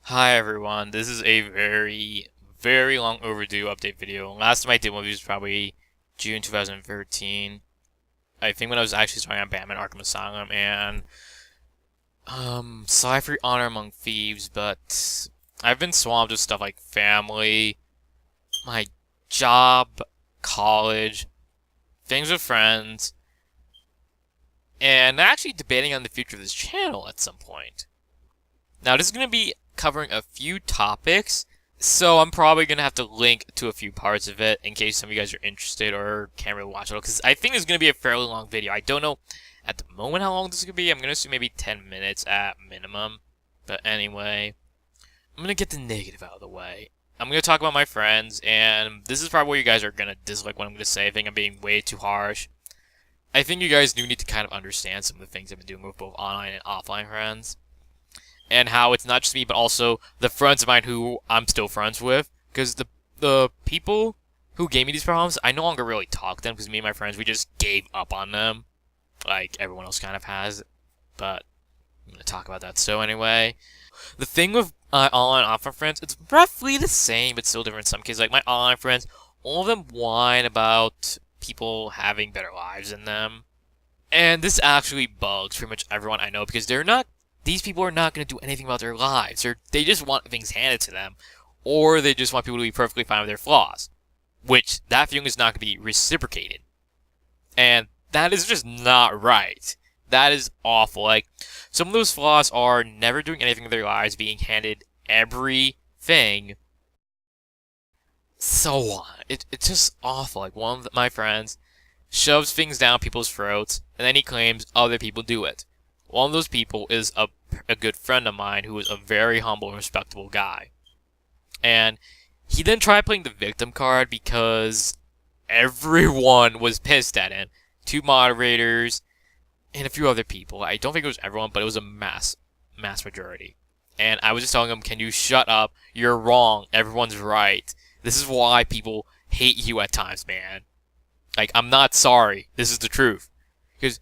Hi everyone, this is a very long overdue update video. Last time I did one was probably June 2013. I think when I was actually starting on Batman Arkham Asylum and sorry for Honor Among Thieves, but I've been swamped with stuff like family, my job, college, things with friends, and actually debating on the future of this channel at some point. Now this is going to be covering a few topics, so I'm probably going to have to link to a few parts of it in case some of you guys are interested or can't really watch it all, because I think this is going to be a fairly long video. I don't know at the moment how long this is going to be. I'm going to assume maybe 10 minutes at minimum. But anyway, I'm going to get the negative out of the way. I'm going to talk about my friends, and this is probably what you guys are going to dislike what I'm going to say. I think I'm being way too harsh. I think you guys do need to kind of understand some of the things I've been doing with both online and offline friends, and how it's not just me, but also the friends of mine who I'm still friends with. Because the people who gave me these problems, I no longer really talk to them, because me and my friends, we just gave up on them. Like everyone else kind of has. But I'm going to talk about that. So anyway, the thing with online and offline friends, it's roughly the same, but still different in some cases. Like my online friends, all of them whine about people having better lives than them. And this actually bugs pretty much everyone I know, because these people are not going to do anything about their lives. They just want things handed to them, or they just want people to be perfectly fine with their flaws, which that feeling is not going to be reciprocated. And that is just not right. That is awful. Like, some of those flaws are never doing anything with their lives, being handed everything, so on. It's just awful. Like, one of my friends shoves things down people's throats, and then he claims other people do it. One of those people is a good friend of mine who is a very humble and respectable guy. And he then tried playing the victim card because everyone was pissed at him. Two moderators and a few other people. I don't think it was everyone, but it was a mass majority. And I was just telling him, can you shut up? You're wrong. Everyone's right. This is why people hate you at times, man. Like, I'm not sorry. This is the truth. Because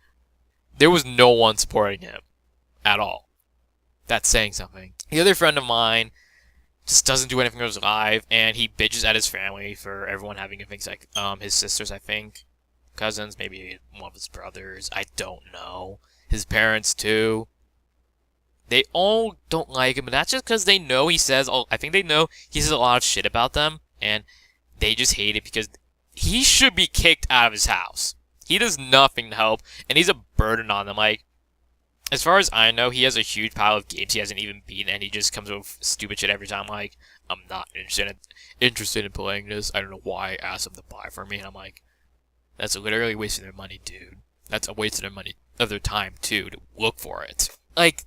there was no one supporting him at all. That's saying something. The other friend of mine just doesn't do anything with his life, and he bitches at his family for everyone having things like his sisters, I think, cousins, maybe one of his brothers. I don't know. His parents too. They all don't like him, but that's just because they know he says. I think they know he says a lot of shit about them, and they just hate it because he should be kicked out of his house. He does nothing to help, and he's a burden on them. Like, as far as I know, he has a huge pile of games he hasn't even beaten, and he just comes up with stupid shit every time. Like, I'm not interested in playing this. I don't know why I asked them to buy for me, and I'm like, that's literally wasting their money, dude. That's a waste of their money, of their time too, to look for it. Like,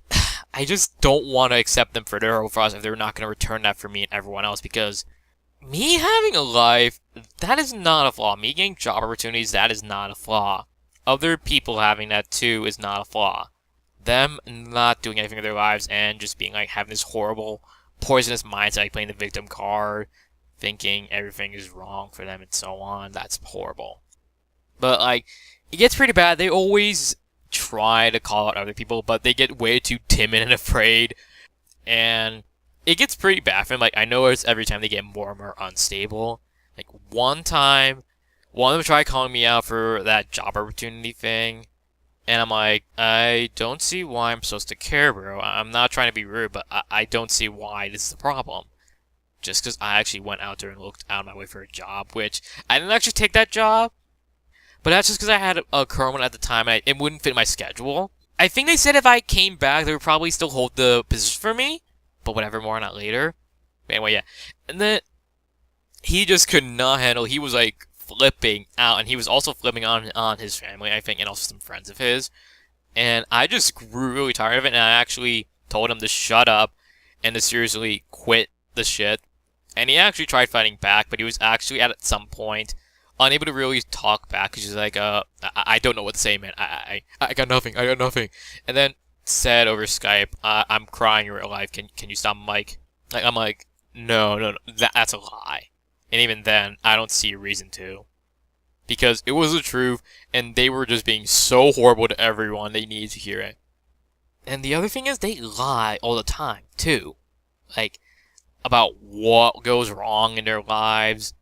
I just don't want to accept them for their horrible flaws if they're not going to return that for me and everyone else, because me having a life, that is not a flaw. Me getting job opportunities, that is not a flaw. Other people having that too is not a flaw. Them not doing anything with their lives and just being like, having this horrible, poisonous mindset, like playing the victim card, thinking everything is wrong for them and so on, that's horrible. But like, it gets pretty bad. They always try to call out other people, but they get way too timid and afraid, and it gets pretty bad for them. Like, I notice every time they get more and more unstable. Like, one time, one of them tried calling me out for that job opportunity thing, and I'm like, I don't see why I'm supposed to care, bro. I'm not trying to be rude, but I don't see why this is a problem. Just because I actually went out there and looked out of my way for a job, which I didn't actually take that job, but that's just because I had a current one at the time, and it wouldn't fit my schedule. I think they said if I came back, they would probably still hold the position for me, but whatever, more on that later. But anyway, yeah. And then he just could not handle. He was like flipping out, and he was also flipping on his family, I think, and also some friends of his. And I just grew really tired of it, and I actually told him to shut up and to seriously quit the shit. And he actually tried fighting back, but he was actually at some point unable to really talk back because he's like, I don't know what to say, man. I got nothing. I got nothing. And then said over Skype, I'm crying in real life. Can you stop, Mike? Like, I'm like, no, that's a lie. And even then, I don't see a reason to. Because it was the truth, and they were just being so horrible to everyone, they needed to hear it. And the other thing is, they lie all the time, too. like, about what goes wrong in their lives,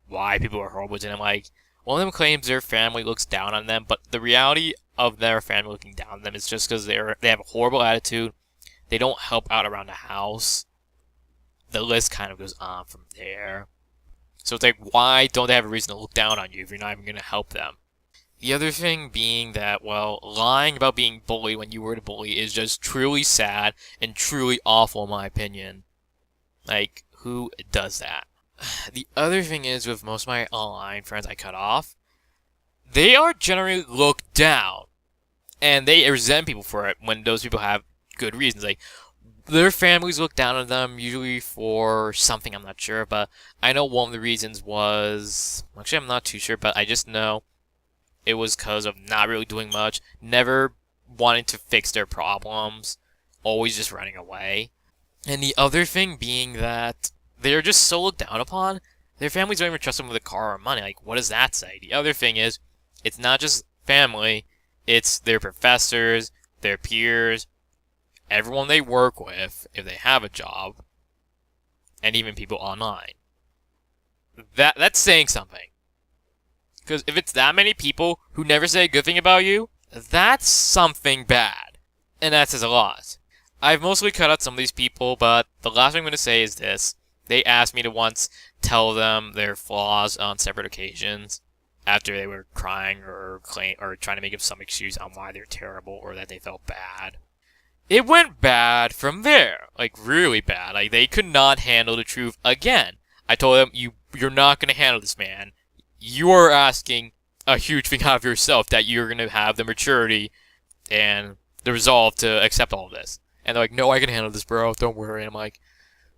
why people are horrible to them. Like, one of them claims their family looks down on them, but the reality of their family looking down on them is just because they have a horrible attitude. They don't help out around the house. The list kind of goes on from there. So it's like, why don't they have a reason to look down on you if you're not even going to help them? The other thing being that, well, lying about being bullied when you were the bully is just truly sad and truly awful in my opinion. Like, who does that? The other thing is, with most of my online friends I cut off, they are generally looked down. And they resent people for it when those people have good reasons. Like, their families look down on them, usually for something I'm not sure, but I know one of the reasons was... Actually, I'm not too sure, but I just know it was because of not really doing much, never wanting to fix their problems, always just running away. And the other thing being that they're just so looked down upon, their families don't even trust them with a car or money. Like, what does that say? The other thing is, it's not just family, it's their professors, their peers, everyone they work with, if they have a job, and even people online. That's saying something. Because if it's that many people who never say a good thing about you, that's something bad. And that says a lot. I've mostly cut out some of these people, but the last thing I'm going to say is this. They asked me to once tell them their flaws on separate occasions after they were crying or trying to make up some excuse on why they're terrible or that they felt bad. It went bad from there. Like, really bad. Like, they could not handle the truth again. I told them, you're not going to handle this, man. You are asking a huge thing out of yourself that you're going to have the maturity and the resolve to accept all of this. And they're like, no, I can handle this, bro. Don't worry. And I'm like,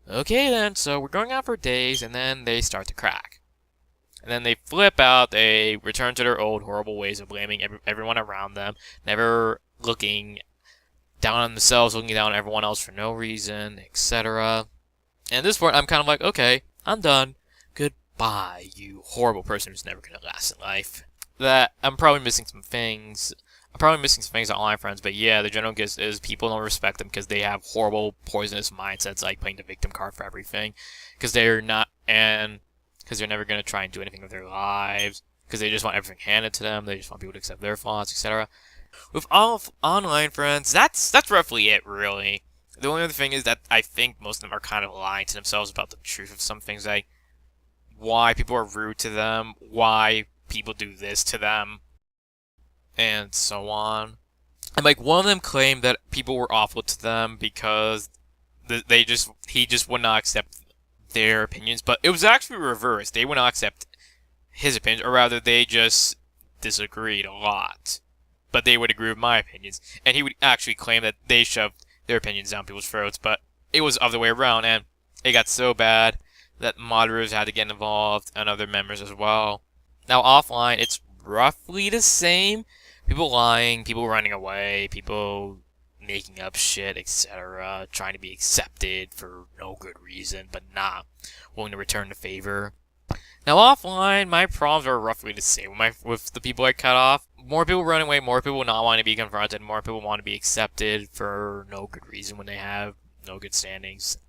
okay then. So we're going out for days, and then they start to crack. And then they flip out. They return to their old horrible ways of blaming everyone around them, never looking down on themselves, looking down on everyone else for no reason, etc. And at this point, I'm kind of like, okay, I'm done. Goodbye, you horrible person who's never going to last in life. That I'm probably missing some things. I'm probably missing some things on online friends, but yeah, the general gist is people don't respect them because they have horrible, poisonous mindsets, like playing the victim card for everything. Because they're not, and because they're never going to try and do anything with their lives. Because they just want everything handed to them. They just want people to accept their flaws, etc. With all of online friends, that's roughly it, really. The only other thing is that I think most of them are kind of lying to themselves about the truth of some things, like why people are rude to them, why people do this to them, and so on. And like, one of them claimed that people were awful to them because he just would not accept their opinions, but it was actually reversed. They would not accept his opinions, or rather, they just disagreed a lot. But they would agree with my opinions, and he would actually claim that they shoved their opinions down people's throats, but it was the other way around, and it got so bad that moderators had to get involved, and other members as well. Now, offline, it's roughly the same. People lying, people running away, people making up shit, etc., trying to be accepted for no good reason, but not willing to return the favor. Now, offline, my problems are roughly the same with the people I cut off. More people run away, more people not want to be confronted, more people want to be accepted for no good reason when they have no good standings.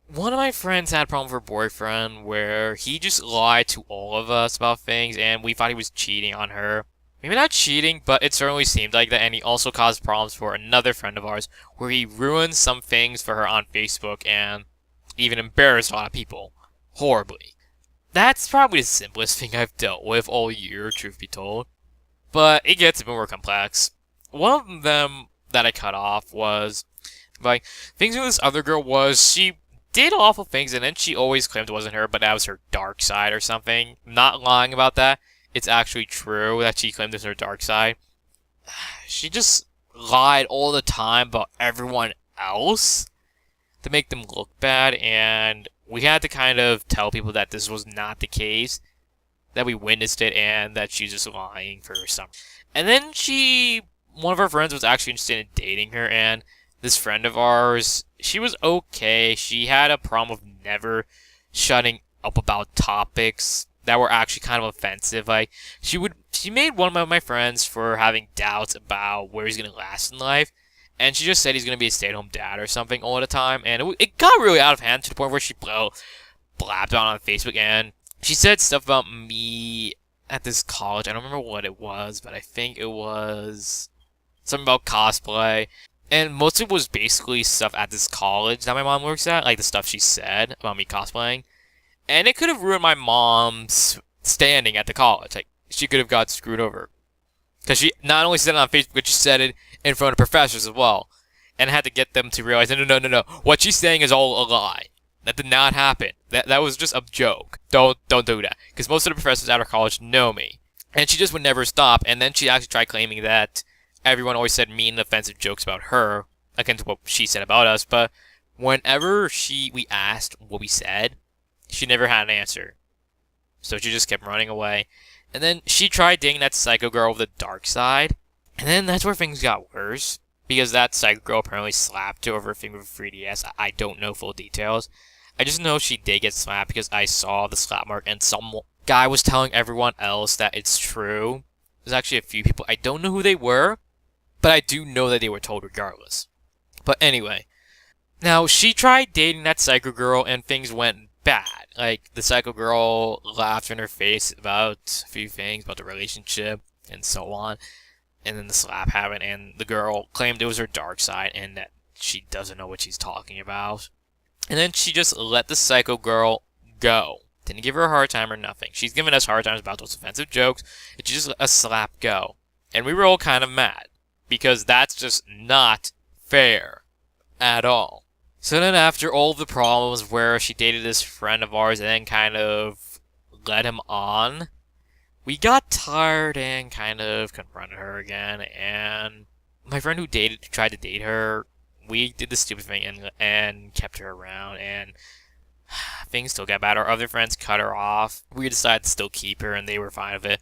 One of my friends had a problem with her boyfriend where he just lied to all of us about things, and we thought he was cheating on her. Maybe not cheating, but it certainly seemed like that, and he also caused problems for another friend of ours where he ruined some things for her on Facebook and even embarrassed a lot of people. Horribly. That's probably the simplest thing I've dealt with all year, truth be told. But it gets a bit more complex. One of them that I cut off was, like, things with this other girl was she did awful things, and then she always claimed it wasn't her, but that was her dark side or something. I'm not lying about that. It's actually true that she claimed it was her dark side. She just lied all the time about everyone else to make them look bad, and we had to kind of tell people that this was not the case, that we witnessed it, and that she's just lying for some. And then one of our friends was actually interested in dating her, and this friend of ours, she was okay. She had a problem with never shutting up about topics that were actually kind of offensive. Like, she made one of my friends for having doubts about where he's gonna last in life, And she just said he's going to be a stay-at-home dad or something all the time. And it got really out of hand to the point where she blabbed on Facebook. And she said stuff about me at this college. I don't remember what it was, but I think it was something about cosplay. And most of it was basically stuff at this college that my mom works at, like the stuff she said about me cosplaying. And it could have ruined my mom's standing at the college. Like, she could have got screwed over. Because she not only said it on Facebook, but she said it in front of professors as well. And had to get them to realize, no. What she's saying is all a lie. That did not happen. That was just a joke. Don't do that. Because most of the professors at our college know me. And she just would never stop. And then she actually tried claiming that everyone always said mean and offensive jokes about her, against what she said about us. But whenever we asked what we said, she never had an answer. So she just kept running away. And then she tried dating that psycho girl with the dark side. And then that's where things got worse. Because that psycho girl apparently slapped her over a thing with a 3DS. I don't know full details. I just know she did get slapped because I saw the slap mark and some guy was telling everyone else that it's true. There's actually a few people. I don't know who they were, but I do know that they were told regardless. But anyway. Now, she tried dating that psycho girl and things went bad. Like, the psycho girl laughed in her face about a few things, about the relationship, and so on. And then the slap happened, and the girl claimed it was her dark side, and that she doesn't know what she's talking about. And then she just let the psycho girl go. Didn't give her a hard time or nothing. She's giving us hard times about those offensive jokes, and she just let a slap go. And we were all kind of mad, because that's just not fair at all. So then after all the problems where she dated this friend of ours and then kind of led him on, we got tired and kind of confronted her again. And my friend who tried to date her, we did the stupid thing and kept her around, and things still got bad. Our other friends cut her off. We decided to still keep her, and they were fine with it.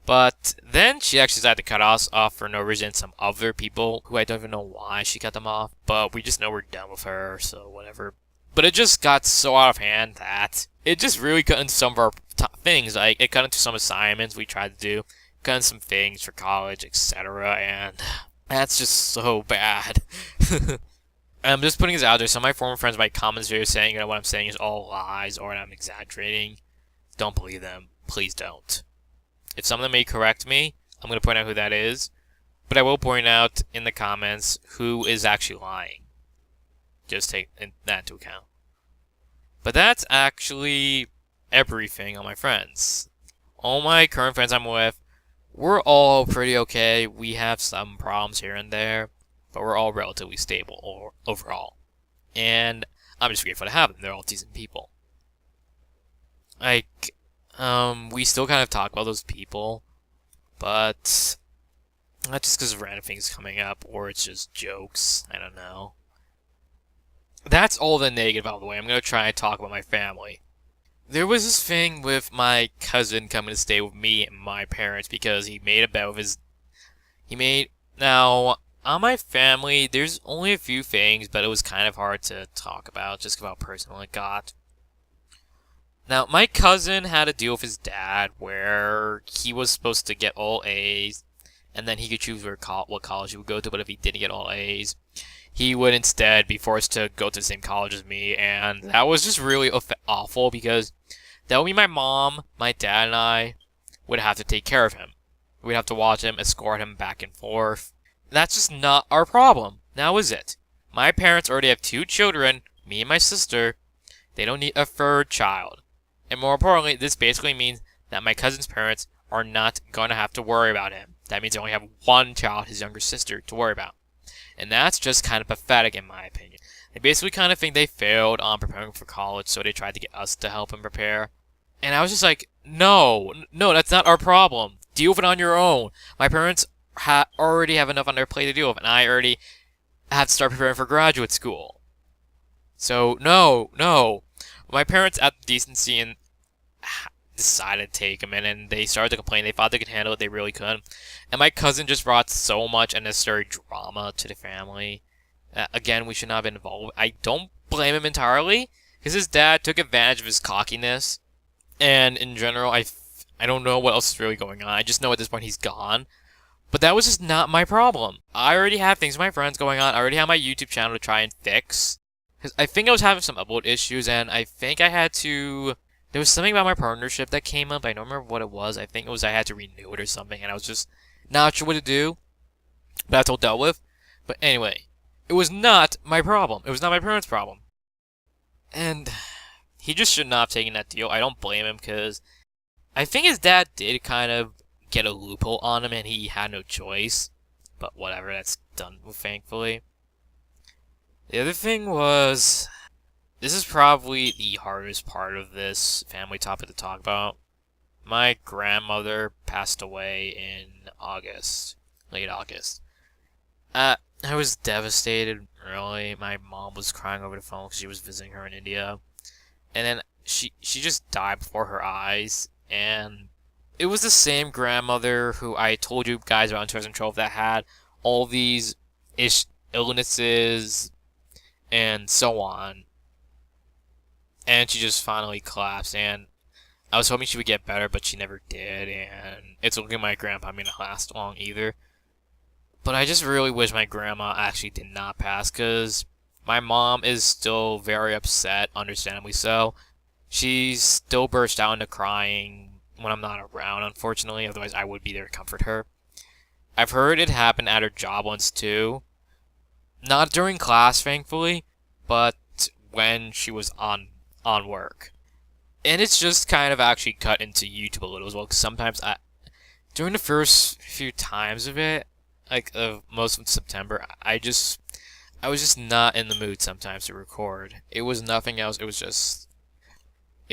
But then she actually decided to cut us off for no reason. Some other people who I don't even know why she cut them off. But we just know we're done with her, so whatever. But it just got so out of hand that it just really cut into some of our things. Like, it cut into some assignments we tried to do. Cut into some things for college, etc. And that's just so bad. I'm just putting this out there. Some of my former friends might comment this video saying that what I'm saying is all lies or that I'm exaggerating. Don't believe them. Please don't. If some of them may correct me, I'm going to point out who that is. But I will point out in the comments who is actually lying. Just take that into account. But that's actually everything on my friends. All my current friends I'm with, we're all pretty okay. We have some problems here and there, but we're all relatively stable overall. And I'm just grateful to have them. They're all decent people. Like, we still kind of talk about those people, but not just because of random things coming up, or it's just jokes. I don't know. That's all the negative out of the way. I'm going to try and talk about my family. There was this thing with my cousin coming to stay with me and my parents because he made a bet with his... Now, on my family, there's only a few things, but it was kind of hard to talk about, just about personal it got. Now, my cousin had a deal with his dad where he was supposed to get all A's, and then he could choose what college he would go to, but if he didn't get all A's, he would instead be forced to go to the same college as me, and that was just really awful because that would mean my mom, my dad, and I would have to take care of him. We'd have to watch him, escort him back and forth. That's just not our problem. Now is it? My parents already have 2 children, me and my sister. They don't need a 3rd child. And more importantly, this basically means that my cousin's parents are not going to have to worry about him. That means they only have 1 child, his younger sister, to worry about. And that's just kind of pathetic in my opinion. They basically kind of think they failed on preparing for college, so they tried to get us to help him prepare. And I was just like, no, that's not our problem. Deal with it on your own. My parents already have enough on their plate to deal with, and I already have to start preparing for graduate school. So, no. My parents had the decency and decided to take him in, and they started to complain. They thought they could handle it. They really couldn't. And my cousin just brought so much unnecessary drama to the family. Again, we should not have been involved. I don't blame him entirely, because his dad took advantage of his cockiness. And in general, I don't know what else is really going on. I just know at this point he's gone. But that was just not my problem. I already have things with my friends going on. I already have my YouTube channel to try and fix. Because I think I was having some upload issues, and I think I had to... There was something about my partnership that came up. I don't remember what it was. I think it was I had to renew it or something, and I was just not sure what to do. But that's all dealt with. But anyway, it was not my problem. It was not my parents' problem. And he just should not have taken that deal. I don't blame him, because I think his dad did kind of get a loophole on him, and he had no choice. But whatever, that's done with, thankfully. The other thing was... This is probably the hardest part of this family topic to talk about. My grandmother passed away in August. Late August. I was devastated, really. My mom was crying over the phone because she was visiting her in India. And then she just died before her eyes. And it was the same grandmother who I told you guys about in 2012 that had all these illnesses and so on. And she just finally collapsed, and I was hoping she would get better, but she never did, and it's looking like my grandpa may not last long either. But I just really wish my grandma actually did not pass, because my mom is still very upset, understandably so. She still burst out into crying when I'm not around, unfortunately, otherwise I would be there to comfort her. I've heard it happen at her job once too. Not during class, thankfully, but when she was on work. And it's just kind of actually cut into YouTube a little as well, because sometimes during the first few times of it, like most of September, I was just not in the mood sometimes to record. It was nothing else, it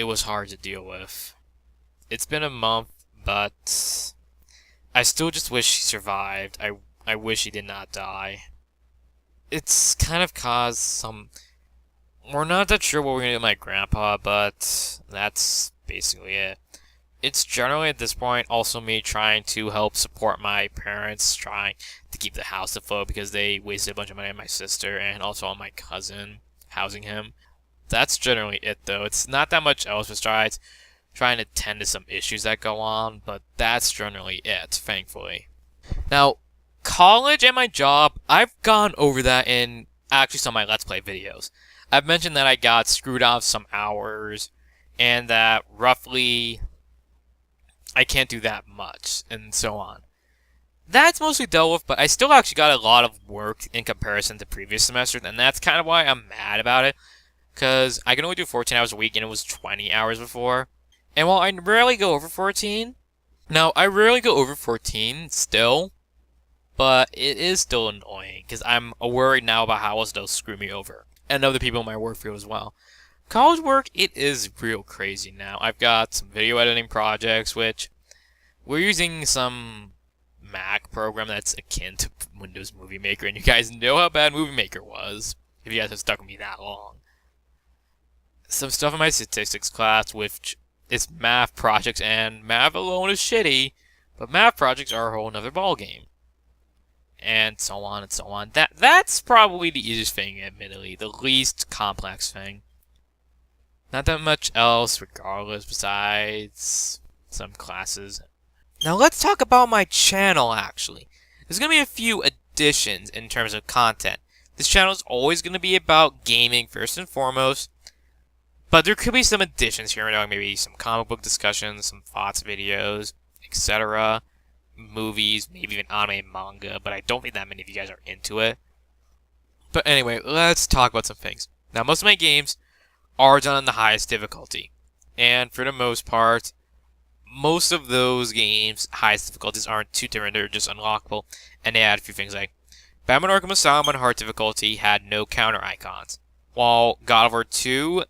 was hard to deal with. It's been a month, but I still just wish she survived. I wish she did not die. It's kind of caused some... We're not that sure what we're going to do with my grandpa, but that's basically it. It's generally at this point also me trying to help support my parents, trying to keep the house afloat because they wasted a bunch of money on my sister and also on my cousin, housing him. That's generally it though. It's not that much else besides trying to tend to some issues that go on, but that's generally it, thankfully. Now, college and my job, I've gone over that in actually some of my Let's Play videos. I've mentioned that I got screwed off some hours, and that roughly I can't do that much, and so on. That's mostly dealt with, but I still actually got a lot of work in comparison to previous semesters, and that's kind of why I'm mad about it, because I can only do 14 hours a week, and it was 20 hours before. And while I rarely go over 14, now I rarely go over 14 still, but it is still annoying, because I'm worried now about how else they'll screw me over. And other people in my work field as well. College work, it is real crazy now. I've got some video editing projects, which we're using some Mac program that's akin to Windows Movie Maker, and you guys know how bad Movie Maker was, if you guys have stuck with me that long. Some stuff in my statistics class, which is math projects, and math alone is shitty, but math projects are a whole nother ballgame. And so on and so on. That's probably the easiest thing, admittedly. The least complex thing. Not that much else, regardless, besides some classes. Now let's talk about my channel, actually. There's going to be a few additions in terms of content. This channel is always going to be about gaming, first and foremost. But there could be some additions here and there, maybe some comic book discussions, some thoughts videos, etc. Movies, maybe even anime and manga, but I don't think that many of you guys are into it. But anyway, let's talk about some things. Now, most of my games are done on the highest difficulty. And for the most part, most of those games' highest difficulties aren't too different, they're just unlockable. And they add a few things like Batman Arkham Asylum on hard difficulty had no counter icons. While God of War 2,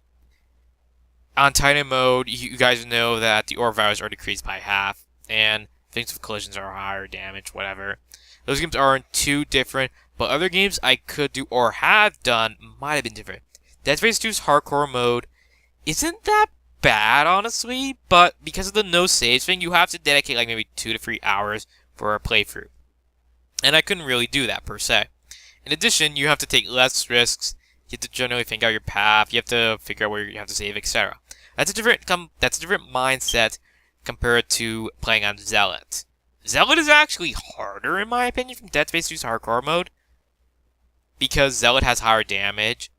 on Titan mode, you guys know that the orb values are decreased by half. And things with collisions are higher damage, whatever. Those games aren't too different, but other games I could do or have done might have been different. Dead Space 2's hardcore mode isn't that bad, honestly, but because of the no saves thing, you have to dedicate like maybe 2 to 3 hours for a playthrough. And I couldn't really do that, per se. In addition, you have to take less risks, you have to generally think out your path, you have to figure out where you have to save, etc. That's a different mindset compared to playing on Zealot. Zealot is actually harder, in my opinion, from Dead Space 2's hardcore mode, because Zealot has higher damage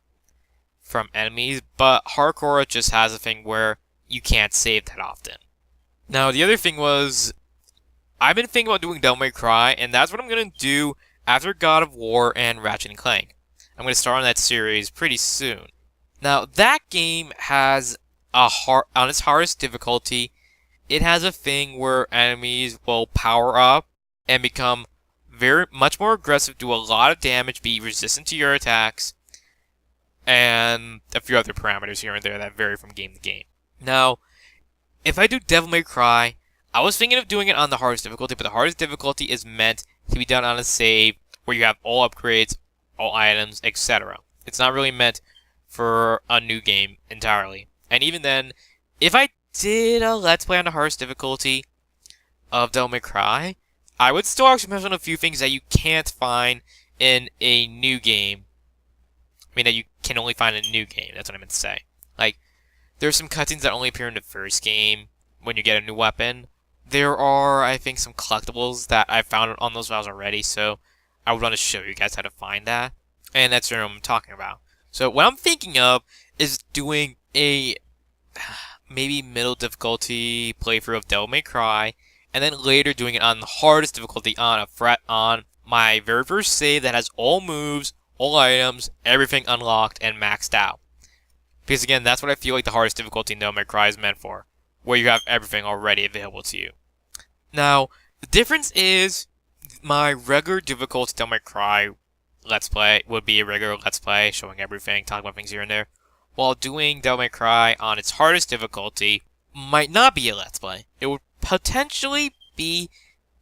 from enemies, but hardcore just has a thing where you can't save that often. Now, the other thing was, I've been thinking about doing Devil May Cry, and that's what I'm going to do after God of War and Ratchet and Clank. I'm going to start on that series pretty soon. Now, that game has on its hardest difficulty, it has a thing where enemies will power up and become much more aggressive, do a lot of damage, be resistant to your attacks, and a few other parameters here and there that vary from game to game. Now, if I do Devil May Cry, I was thinking of doing it on the hardest difficulty, but the hardest difficulty is meant to be done on a save where you have all upgrades, all items, etc. It's not really meant for a new game entirely. And even then, if I did a Let's Play on the hardest difficulty of Devil May Cry, I would still actually mention a few things that you can't find in a new game. I mean, that you can only find in a new game. That's what I meant to say. Like, there's some cutscenes that only appear in the first game when you get a new weapon. There are, I think, some collectibles that I found on those files already, so I would want to show you guys how to find that. And that's what I'm talking about. So what I'm thinking of is doing a maybe middle difficulty playthrough of Devil May Cry, and then later doing it on the hardest difficulty on my very first save that has all moves, all items, everything unlocked and maxed out. Because again, that's what I feel like the hardest difficulty in Devil May Cry is meant for, where you have everything already available to you. Now, the difference is my regular difficulty Devil May Cry Let's Play would be a regular Let's Play, showing everything, talking about things here and there, while doing Devil May Cry on its hardest difficulty might not be a Let's Play. It would potentially be,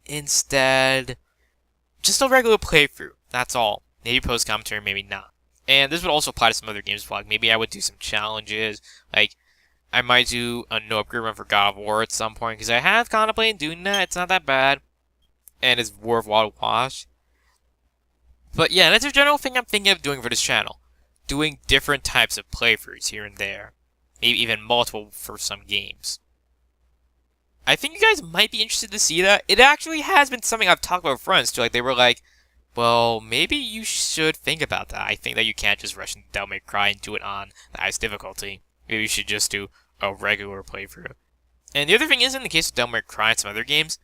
instead, just a regular playthrough. That's all. Maybe post-commentary, maybe not. And this would also apply to some other games. Like maybe I would do some challenges. Like, I might do a no upgrade run for God of War at some point, because I have contemplated doing that. It's not that bad. And it's worthwhile to watch. But yeah, that's a general thing I'm thinking of doing for this channel. Doing different types of playthroughs here and there. Maybe even multiple for some games. I think you guys might be interested to see that. It actually has been something I've talked about with friends too. Like, they were like, well, maybe you should think about that. I think that you can't just rush into Devil May Cry and do it on the highest difficulty. Maybe you should just do a regular playthrough. And the other thing is, in the case of Devil May Cry and some other games,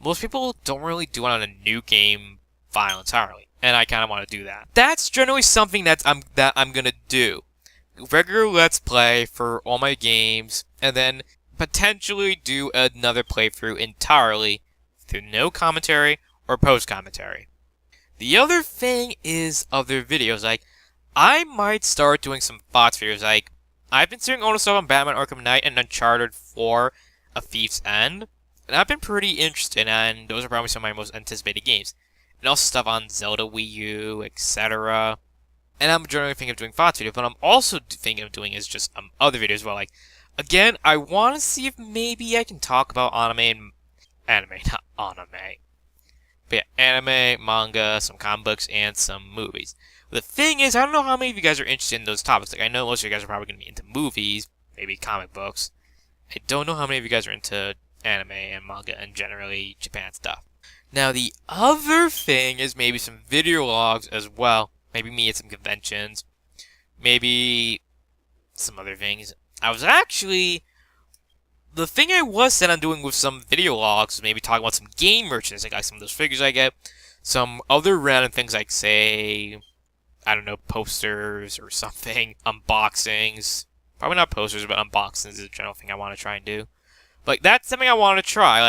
most people don't really do it on a new game file entirely. And I kind of want to do that. That's generally something that I'm gonna do. Regular Let's Play for all my games, and then potentially do another playthrough entirely through no commentary or post-commentary. The other thing is other videos. Like, I might start doing some thoughts videos. Like, I've been seeing all the stuff on Batman Arkham Knight and Uncharted 4, A Thief's End, and I've been pretty interested, and those are probably some of my most anticipated games. And also stuff on Zelda Wii U, etc. And I'm generally thinking of doing thoughts videos, but I'm also thinking of doing is just other videos as well. Like, again, I want to see if maybe I can talk about anime, not anime. But yeah, anime, manga, some comic books, and some movies. The thing is, I don't know how many of you guys are interested in those topics. Like, I know most of you guys are probably going to be into movies, maybe comic books. I don't know how many of you guys are into anime and manga and generally Japan stuff. Now, the other thing is maybe some video logs as well. Maybe me at some conventions. Maybe some other things. I was actually... The thing I was set on doing with some video logs is maybe talking about some game merchandise. Like some of those figures I get. Some other random things like, say... I don't know, posters or something. Unboxings. Probably not posters, but unboxings is a general thing I want to try and do. Like, that's something I want to try.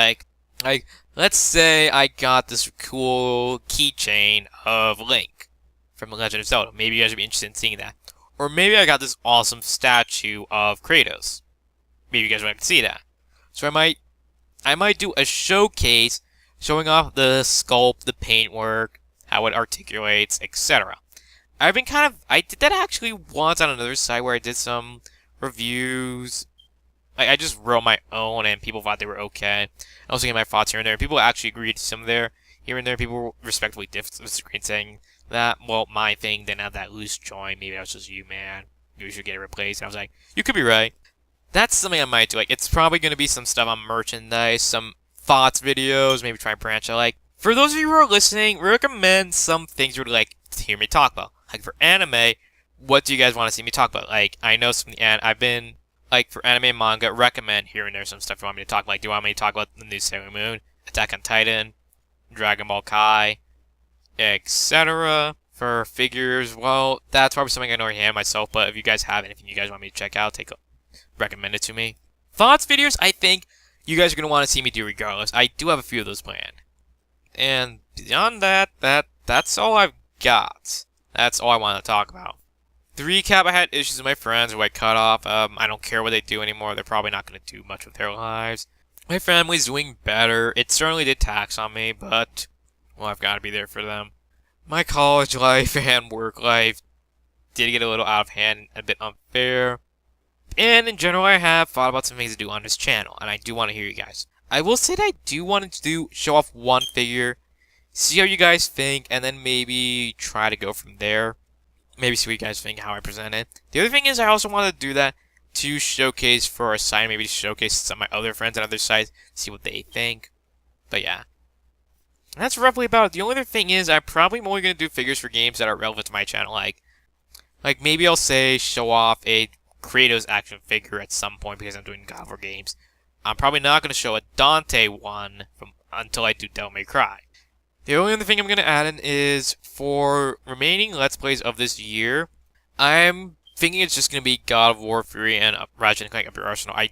Like, let's say I got this cool keychain of Link from The Legend of Zelda. Maybe you guys would be interested in seeing that. Or maybe I got this awesome statue of Kratos. Maybe you guys would like to see that. So I might do a showcase showing off the sculpt, the paintwork, how it articulates, etc. I did that actually once on another site where I did some reviews. I just wrote my own and people thought they were okay. I was getting my thoughts here and there. People actually agreed to some there. Here and there, people respectively disagreed, saying that, well, my thing didn't have that loose joint. Maybe that was just you, man. Maybe you should get it replaced. And I was like, you could be right. That's something I might do. Like, it's probably going to be some stuff on merchandise, some thoughts videos, maybe try and branch out. Like, for those of you who are listening, recommend some things you would like to hear me talk about. Like, for anime, what do you guys want to see me talk about? Like, I know some, and I've been, like, for anime and manga, recommend here and there some stuff you want me to talk about. Like, do you want me to talk about the new Sailor Moon, Attack on Titan, Dragon Ball Kai, etc.? For figures, well, that's probably something I know already have myself, but if you guys have anything you guys want me to check out, recommend it to me. Thoughts videos, I think you guys are going to want to see me do regardless. I do have a few of those planned. And beyond that, that's all I've got. That's all I want to talk about. To recap, I had issues with my friends who I cut off. I don't care what they do anymore. They're probably not going to do much with their lives. My family's doing better. It certainly did tax on me, but, well, I've got to be there for them. My college life and work life did get a little out of hand, a bit unfair. And in general, I have thought about some things to do on this channel, and I do want to hear you guys. I will say that I do want to show off one figure, see how you guys think, and then maybe try to go from there. Maybe see what you guys think, how I present it. The other thing is I also want to do that to showcase for a site, maybe to showcase some of my other friends on other sites, see what they think. But yeah. And that's roughly about it. The only other thing is I'm probably only going to do figures for games that are relevant to my channel. Like maybe I'll say show off a Kratos action figure at some point because I'm doing God of War games. I'm probably not going to show a Dante one until I do Devil May Cry. The only other thing I'm going to add in is for remaining Let's Plays of this year, I'm thinking it's just going to be God of War 3 and Ratchet and Clank Up Your Arsenal. I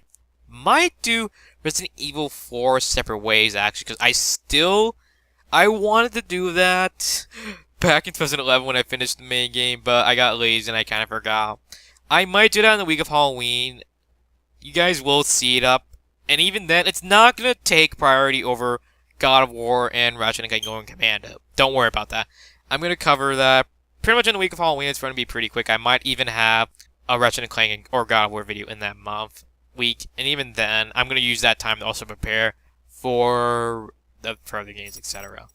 might do Resident Evil 4 separate ways actually because I wanted to do that back in 2011 when I finished the main game, but I got lazy and I kind of forgot. I might do that in the week of Halloween. You guys will see it up. And even then, it's not going to take priority over God of War and Ratchet and Clank Going Commando. Don't worry about that. I'm going to cover that pretty much in the week of Halloween. It's going to be pretty quick. I might even have a Ratchet and Clank or God of War video in that week. And even then, I'm going to use that time to also prepare for the further games, etc.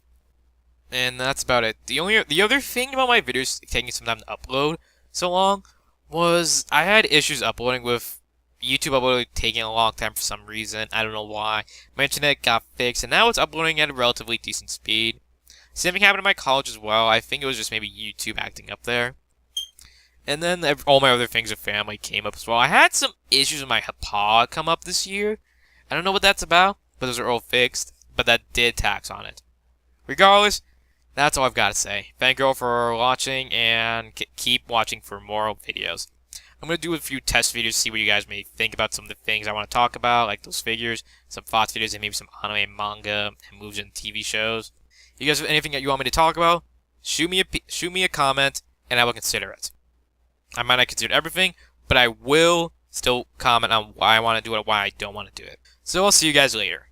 And that's about it. The other thing about my videos taking some time to upload so long was I had issues uploading with YouTube uploading taking a long time for some reason. I don't know why. My internet got fixed, and now it's uploading at a relatively decent speed. Same thing happened in my college as well. I think it was just maybe YouTube acting up there. And then all my other things with family came up as well. I had some issues with my pod come up this year. I don't know what that's about, but those are all fixed. But that did tax on it. Regardless, that's all I've got to say. Thank you all for watching, and keep watching for more videos. I'm going to do a few test videos to see what you guys may think about some of the things I want to talk about, like those figures, some thoughts videos, and maybe some anime and manga and movies and TV shows. If you guys have anything that you want me to talk about, shoot me a comment, and I will consider it. I might not consider everything, but I will still comment on why I want to do it and why I don't want to do it. So I'll see you guys later.